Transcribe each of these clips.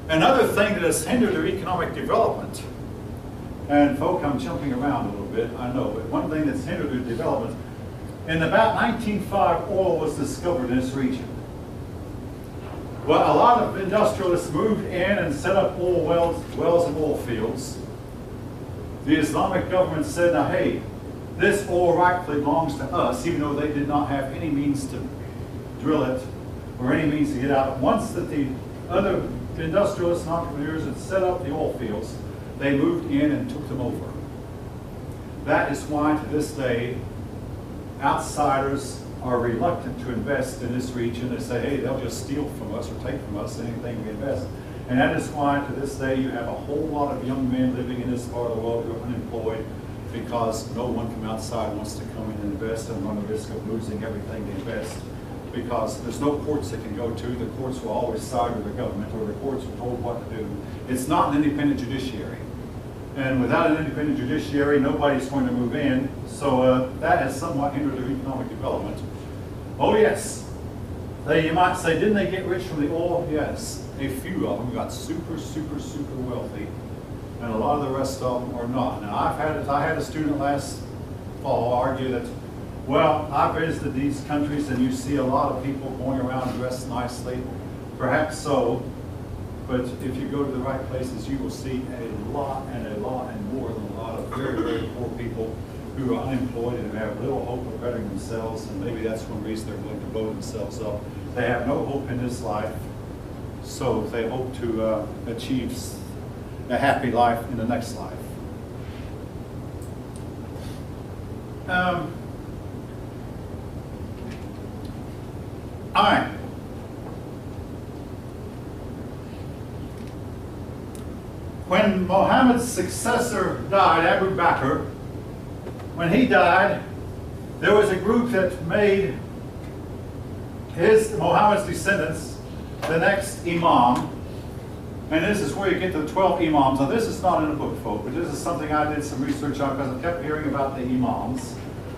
Another thing that has hindered their economic development, and folk, I'm jumping around a little bit, I know, but one thing that's hindered their development, in about 1905, oil was discovered in this region. Well, a lot of industrialists moved in and set up oil wells and oil fields. The Islamic government said, now hey, this oil rightfully belongs to us, even though they did not have any means to drill it or any means to get out. Once that the other industrialists and entrepreneurs had set up the oil fields, they moved in and took them over. That is why to this day, outsiders are reluctant to invest in this region. They say, hey, they'll just steal from us or take from us anything we invest. And that is why to this day you have a whole lot of young men living in this part of the world who are unemployed because no one from outside wants to come in and invest and run the risk of losing everything they invest. Because there's no courts they can go to. The courts will always side with the government, or the courts are told what to do. It's not an independent judiciary. And without an independent judiciary, nobody's going to move in. So that has somewhat hindered their economic development. Oh yes, you might say, didn't they get rich from the oil? Yes, a few of them got super, super, super wealthy. And a lot of the rest of them are not. Now I had a student last fall argue that, well, I visited these countries and you see a lot of people going around dressed nicely. Perhaps so, but if you go to the right places, you will see a lot and more than a lot of very, very poor people who are unemployed and have little hope of bettering themselves, and maybe that's one reason they're willing to blow themselves up. They have no hope in this life, so they hope to achieve a happy life in the next life. All right. When Muhammad's successor died, Abu Bakr, when he died, there was a group that made Muhammad's descendants the next imam. And this is where you get the 12 imams. Now this is not in the book, folks, but this is something I did some research on because I kept hearing about the imams.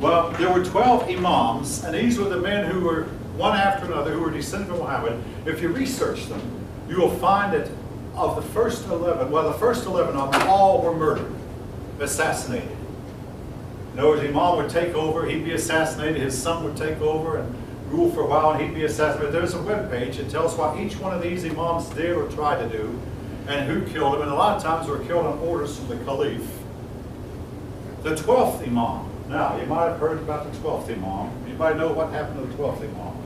Well, there were 12 imams, and these were the men who were one after another who were descended from Muhammad. If you research them, you will find that of the first 11, well, the first 11 of them all were murdered, assassinated. In other words, the imam would take over, he'd be assassinated, his son would take over and rule for a while, and he'd be assassinated. There's a webpage that tells what each one of these imams did or tried to do, and who killed them, and a lot of times they were killed on orders from the caliph. The 12th imam. Now, you might have heard about the 12th imam. Anybody know what happened to the 12th imam?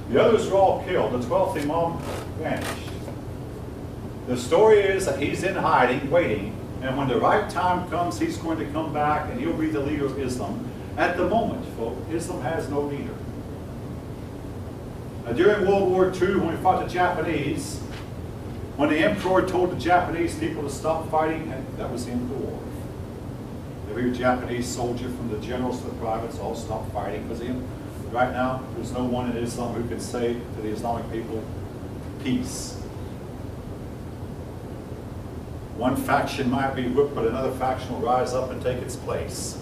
The others were all killed. The 12th imam vanished. The story is that he's in hiding, waiting, and when the right time comes, he's going to come back and he'll be the leader of Islam. At the moment, folks, Islam has no leader. Now, during World War II, when we fought the Japanese, when the emperor told the Japanese people to stop fighting, that was the end of the war. Every Japanese soldier, from the generals to the privates, all stopped fighting because right now, there's no one in Islam who can say to the Islamic people, peace. One faction might be whipped, but another faction will rise up and take its place.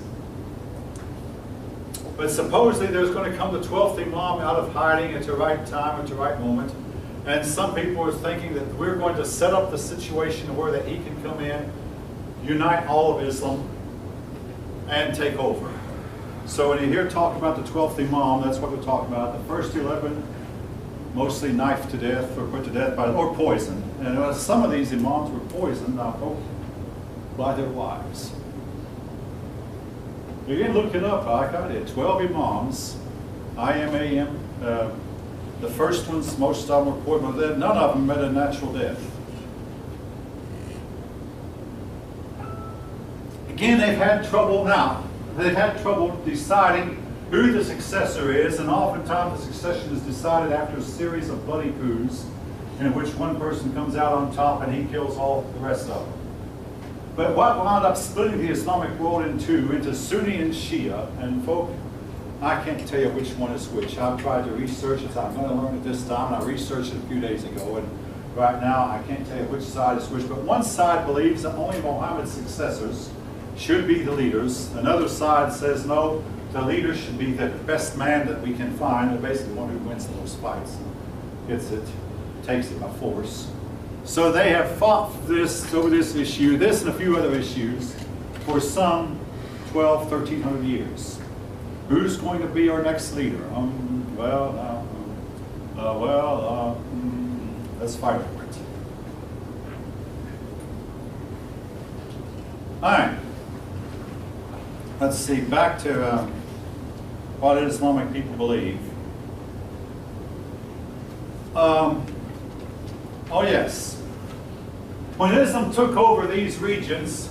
But supposedly there's going to come the 12th imam out of hiding at the right time, at the right moment. And some people are thinking that we're going to set up the situation where that he can come in, unite all of Islam, and take over. So when you hear talk about the 12th imam, that's what we're talking about. The first 11, mostly knifed to death or put to death or poisoned. And some of these imams were poisoned, now folks, by their wives. You can look it up like I did. 12 imams, IMAM. The first ones, most of them were poisoned. None of them met a natural death. Again, they've had trouble now. They've had trouble deciding who the successor is, and oftentimes the succession is decided after a series of bloody coups in which one person comes out on top and he kills all the rest of them. But what wound up splitting the Islamic world into Sunni and Shia, and folk, I can't tell you which one is which. I've tried to research it. I'm going to learn it this time. I researched it a few days ago, and right now I can't tell you which side is which. But one side believes that only Muhammad's successors should be the leaders. Another side says no, the leader should be the best man that we can find, and basically one who wins the most fights. gets it, takes it by force. So they have fought this over this issue, this and a few other issues, for some 1,300 years. Who's going to be our next leader? Let's fight for it. All right. Let's see, back to what Islamic people believe. Oh yes. When Islam took over these regions,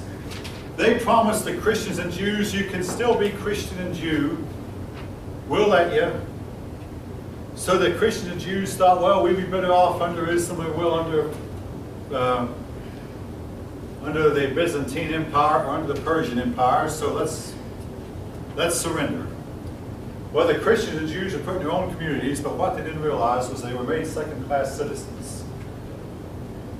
they promised the Christians and Jews, you can still be Christian and Jew. We'll let you. So the Christians and Jews thought, well, we'd be better off under Islam than we will under the Byzantine Empire or under the Persian Empire, so let's surrender. Well, the Christians and Jews are put in their own communities, but what they didn't realize was they were made second-class citizens.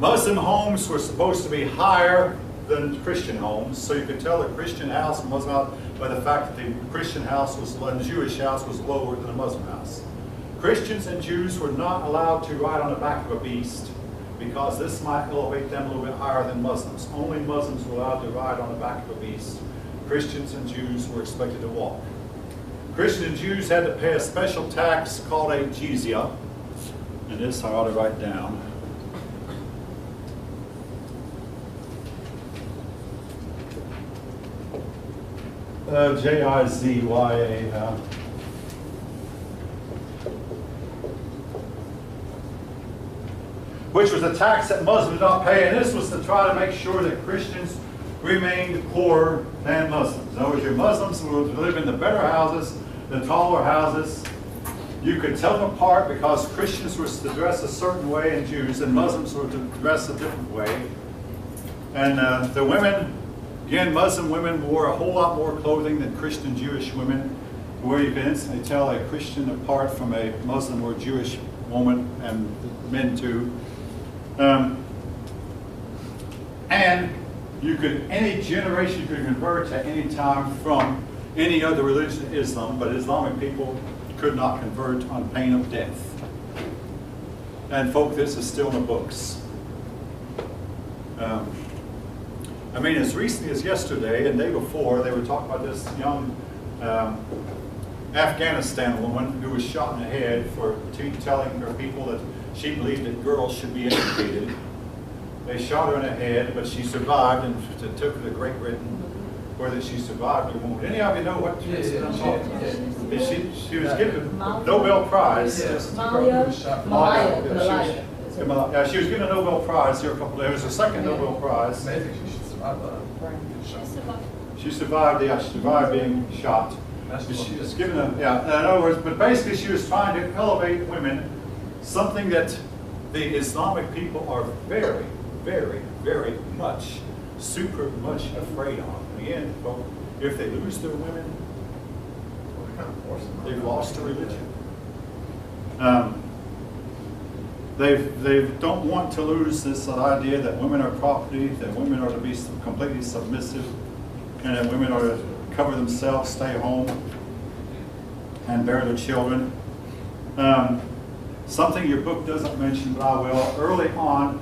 Muslim homes were supposed to be higher than Christian homes, so you could tell a Christian house from Muslim house by the fact that the Christian house was, and the Jewish house was lower than a Muslim house. Christians and Jews were not allowed to ride on the back of a beast because this might elevate them a little bit higher than Muslims. Only Muslims were allowed to ride on the back of a beast. Christians and Jews were expected to walk. Christians and Jews had to pay a special tax called a jizya, and this I ought to write down. J-I-Z-Y-A. Which was a tax that Muslims did not pay, and this was to try to make sure that Christians remained poorer than Muslims. In other words, your Muslims would live in the better houses, the taller houses. You could tell them apart because Christians were to dress a certain way and Jews, and Muslims were to dress a different way. And the women, again, Muslim women wore a whole lot more clothing than Christian Jewish women, where you can instantly tell a Christian apart from a Muslim or Jewish woman, and men too. And you could, any generation could convert at any time from any other religion to Islam, but Islamic people could not convert on pain of death. And folk, this is still in the books. I mean, as recently as yesterday and the day before, they were talking about this young Afghanistan woman who was shot in the head for telling her people that she believed that girls should be educated. They shot her in the head, but she survived and took her to Great Britain, where that she survived her wound. Any of you know what she was given a Nobel Prize. Malaya. Yeah, she was given a Nobel Prize here a couple of days. It was her second Nobel Prize. Amazing she survived that. She survived being shot. She was given a, in other words, but basically she was trying to elevate women, something that the Islamic people are very, very, very much, super much afraid of. Again, if they lose their women, they've lost their religion. They don't want to lose this idea that women are property, that women are to be completely submissive, and that women are to cover themselves, stay home, and bear their children. Something your book doesn't mention, but I will. Early on,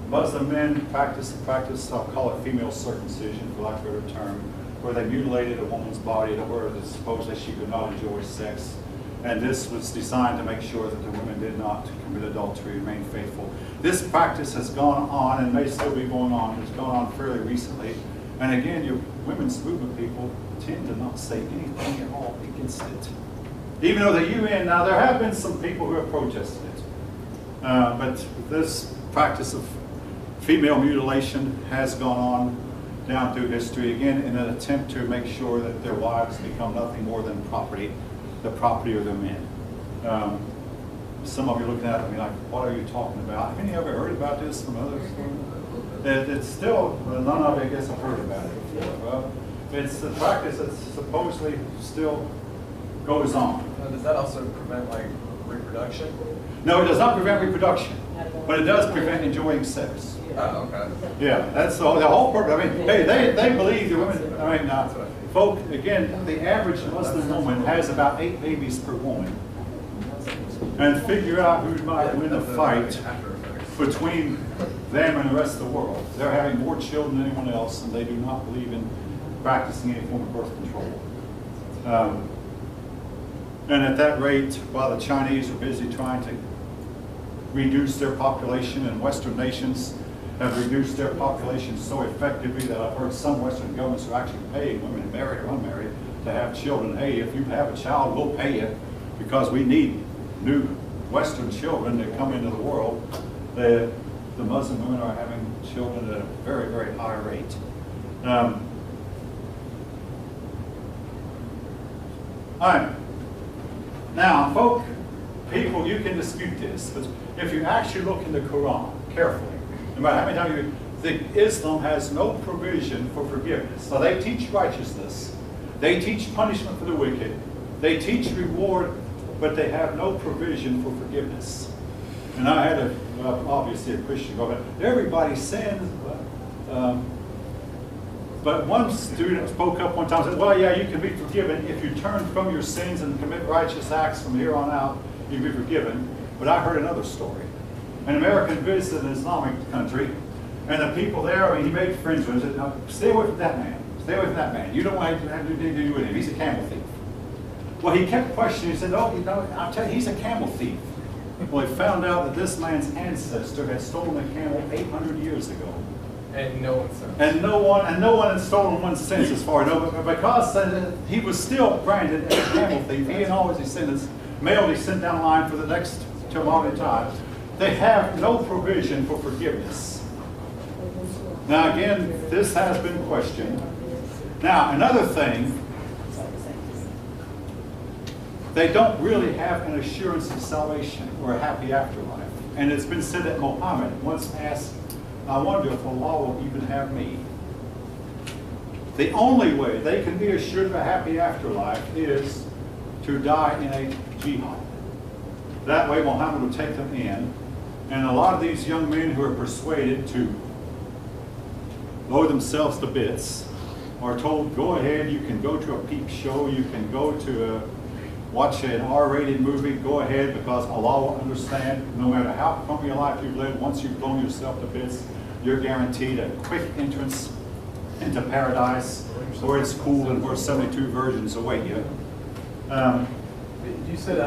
Muslim men practiced, I'll call it female circumcision, for lack of a better term, where they mutilated a woman's body to where supposedly she could not enjoy sex. And this was designed to make sure that the women did not commit adultery, remain faithful. This practice has gone on and may still be going on. It's gone on fairly recently. And again, your women's movement people tend to not say anything at all against it. Even though the UN, now there have been some people who have protested it. But this practice of female mutilation has gone on down through history, again, in an attempt to make sure that their wives become nothing more than property, the property of their men. Some of you looking at me like, what are you talking about? Have any of you heard about this from others? It's still, none of you, I guess, have heard about it before. Well, it's a practice that supposedly still goes on. Does that also prevent, like, reproduction? No, it does not prevent reproduction, but it does prevent enjoying sex. Oh, okay. Yeah, that's the whole purpose. I mean, hey, they believe the women, folk, again, the average Muslim woman has about 8 babies per woman. and figure out who might win the fight between them and the rest of the world. They're having more children than anyone else, and they do not believe in practicing any form of birth control. And at that rate, while the Chinese are busy trying to reduce their population, and Western nations have reduced their population so effectively that I've heard some Western governments are actually paying women, married or unmarried, to have children. Hey, if you have a child, we'll pay you, because we need new Western children that come into the world. The Muslim women are having children at a very, very high rate. All right. Now, people, you can dispute this, but if you actually look in the Quran carefully, no matter how many times you think, Islam has no provision for forgiveness. So they teach righteousness, they teach punishment for the wicked, they teach reward, but they have no provision for forgiveness. And I had obviously a Christian go, everybody sins, but one student spoke up one time and said, well, yeah, you can be forgiven if you turn from your sins and commit righteous acts from here on out, you can be forgiven. But I heard another story. An American visited an Islamic country, and the people there, I mean, he made friends with him, said, no, stay away from that man. Stay away from that man. You don't want to have anything to do with him. He's a camel thief. Well, he kept questioning. He said, oh, you know, I'll tell you, he's a camel thief. Well, he found out that this man's ancestor had stolen a camel 800 years ago. And no one since. And no one had stolen one since, as far as I know. But because he was still branded as a camel thief, he and all his descendants, male descent down the line for the next till modern time, they have no provision for forgiveness. Now again, this has been questioned. Now another thing, they don't really have an assurance of salvation or a happy afterlife. And it's been said that Muhammad once asked, I wonder if Allah will even have me. The only way they can be assured of a happy afterlife is to die in a jihad. That way Muhammad will take them in. And a lot of these young men who are persuaded to blow themselves to bits are told, go ahead, you can go to a peep show, you can go to watch an R-rated movie, go ahead, because Allah will understand. No matter how crummy a life you've lived, once you've blown yourself to bits, you're guaranteed a quick entrance into paradise, where it's cool and where 72 virgins await you. You said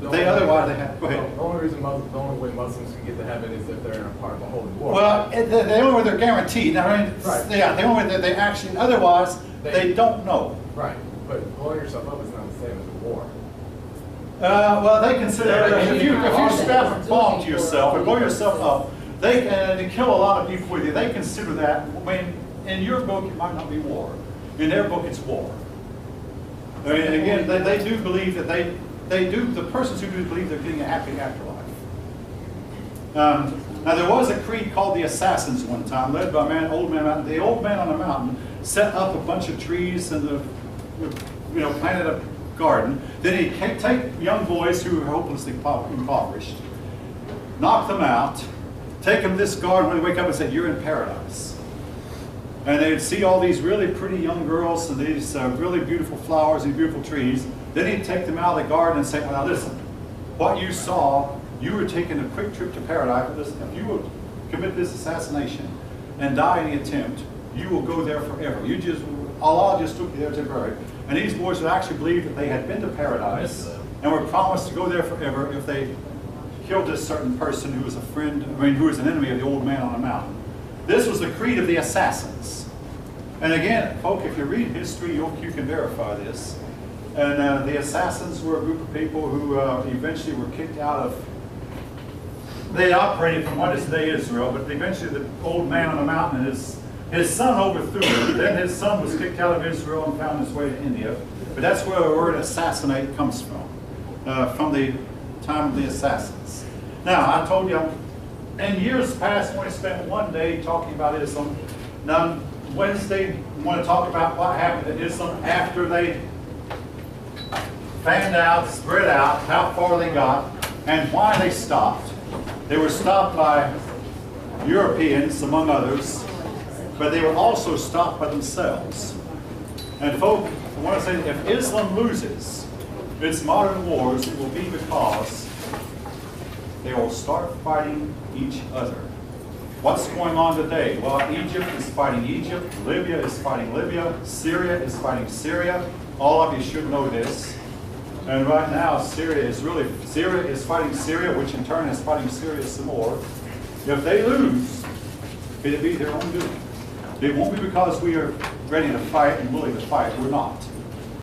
they otherwise they have. Go ahead. The only way Muslims can get to heaven is if they're in a part of a holy war. Well, the only way they're guaranteed. I mean, right. Yeah, the only way that they actually. Otherwise, they don't know. Right, but blowing yourself up is not the same as a war. Well, they consider if you strap a bomb to yourself and blow yourself up, they can kill a lot of people with you. They consider that. I mean, in your book, it might not be war. In their book, it's war. I mean, again, they do believe that they do. The persons who do believe they're getting a happy afterlife. Now, there was a creed called the Assassins one time, led by an old man. The old man on the mountain set up a bunch of trees and planted a garden. Then he'd take young boys who were hopelessly impoverished, knock them out, take them to this garden when they wake up and say, you're in paradise. And they'd see all these really pretty young girls and these really beautiful flowers and beautiful trees. Then he'd take them out of the garden and say, well, now listen, what you saw, you were taking a quick trip to paradise. Listen, if you would commit this assassination and die in the attempt, you will go there forever. Allah just took you there temporarily. And these boys would actually believe that they had been to paradise and were promised to go there forever if they killed this certain person who was a friend, who was an enemy of the old man on the mountain. This was the creed of the Assassins. And again, folk, if you read history, you can verify this. And the Assassins were a group of people who eventually were kicked out of. They operated from what is today Israel, but eventually the old man on the mountain, his son overthrew him. Then his son was kicked out of Israel and found his way to India. But that's where the word assassinate comes from the time of the Assassins. Now, I told you, in years past, I only spent one day talking about Islam. Now, Wednesday, I want to talk about what happened to Islam after they fanned out, spread out, how far they got, and why they stopped. They were stopped by Europeans, among others, but they were also stopped by themselves. And folk, I want to say, if Islam loses, it's modern wars, it will be because they will start fighting each other. What's going on today? Well, Egypt is fighting Egypt, Libya is fighting Libya, Syria is fighting Syria. All of you should know this. And right now, Syria is fighting Syria, which in turn is fighting Syria some more. If they lose, it'll be their own doing. It won't be because we are ready to fight and willing to fight. We're not.